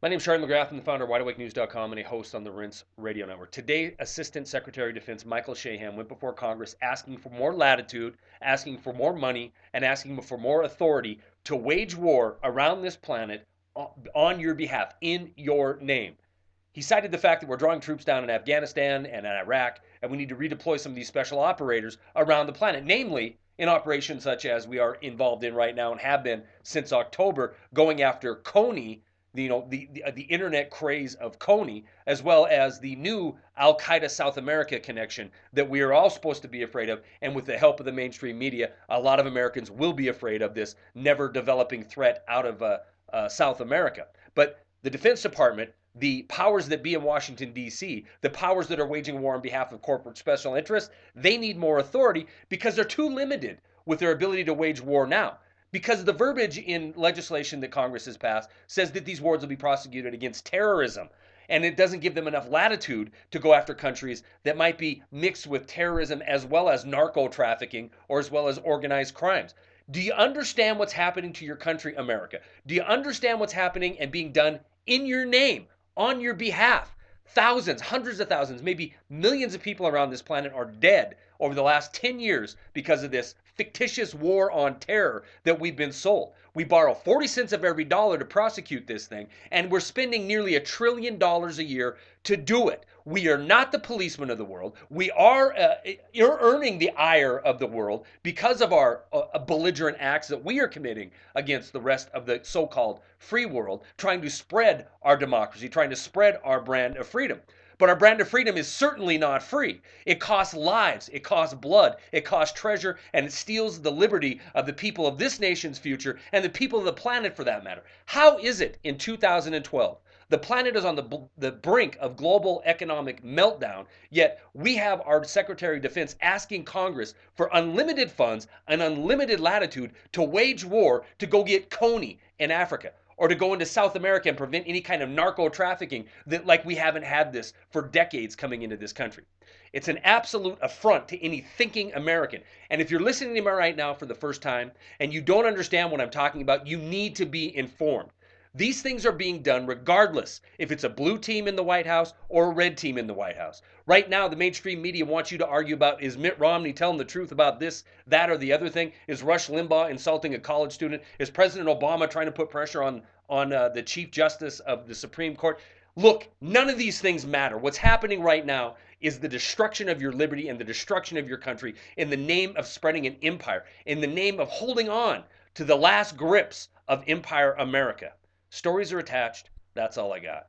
My name is Charlie McGrath. I'm the founder of WideAwakeNews.com and a host on the Rinse Radio Network. Today, Assistant Secretary of Defense Michael Shahan went before Congress asking for more latitude, asking for more money, and asking for more authority to wage war around this planet on your behalf, in your name. He cited the fact that we're drawing troops down in Afghanistan and in Iraq, and we need to redeploy some of these special operators around the planet, namely in operations such as we are involved in right now and have been since October, going after Kony, the internet craze of Kony, as well as the new Al Qaeda South America connection that we are all supposed to be afraid of. And with the help of the mainstream media, a lot of Americans will be afraid of this never developing threat out of South America. But the Defense Department, the powers that be in Washington, D.C., the powers that are waging war on behalf of corporate special interests, they need more authority because they're too limited with their ability to wage war now. Because the verbiage in legislation that Congress has passed says that these wars will be prosecuted against terrorism. And it doesn't give them enough latitude to go after countries that might be mixed with terrorism as well as narco trafficking or as well as organized crimes. Do you understand what's happening to your country, America? Do you understand what's happening and being done in your name, on your behalf? Thousands, hundreds of thousands, maybe millions of people around this planet are dead over the last 10 years because of this fictitious war on terror that we've been sold. We borrow 40 cents of every dollar to prosecute this thing, and we're spending nearly $1 trillion a year to do it. We are not the policemen of the world. We are earning the ire of the world because of our belligerent acts that we are committing against the rest of the so-called free world, trying to spread our democracy, trying to spread our brand of freedom. But our brand of freedom is certainly not free. It costs lives, it costs blood, it costs treasure, and it steals the liberty of the people of this nation's future and the people of the planet for that matter. How is it in 2012? The planet is on the brink of global economic meltdown, yet we have our Secretary of Defense asking Congress for unlimited funds and unlimited latitude to wage war to go get Kony in Africa, or to go into South America and prevent any kind of narco trafficking that like we haven't had this for decades coming into this country. It's an absolute affront to any thinking American. And if you're listening to me right now for the first time and you don't understand what I'm talking about, you need to be informed. These things are being done regardless if it's a blue team in the White House or a red team in the White House. Right now, the mainstream media wants you to argue about, is Mitt Romney telling the truth about this, that, or the other thing? Is Rush Limbaugh insulting a college student? Is President Obama trying to put pressure on the Chief Justice of the Supreme Court? Look, none of these things matter. What's happening right now is the destruction of your liberty and the destruction of your country in the name of spreading an empire, in the name of holding on to the last grips of Empire America. Stories are attached. That's all I got.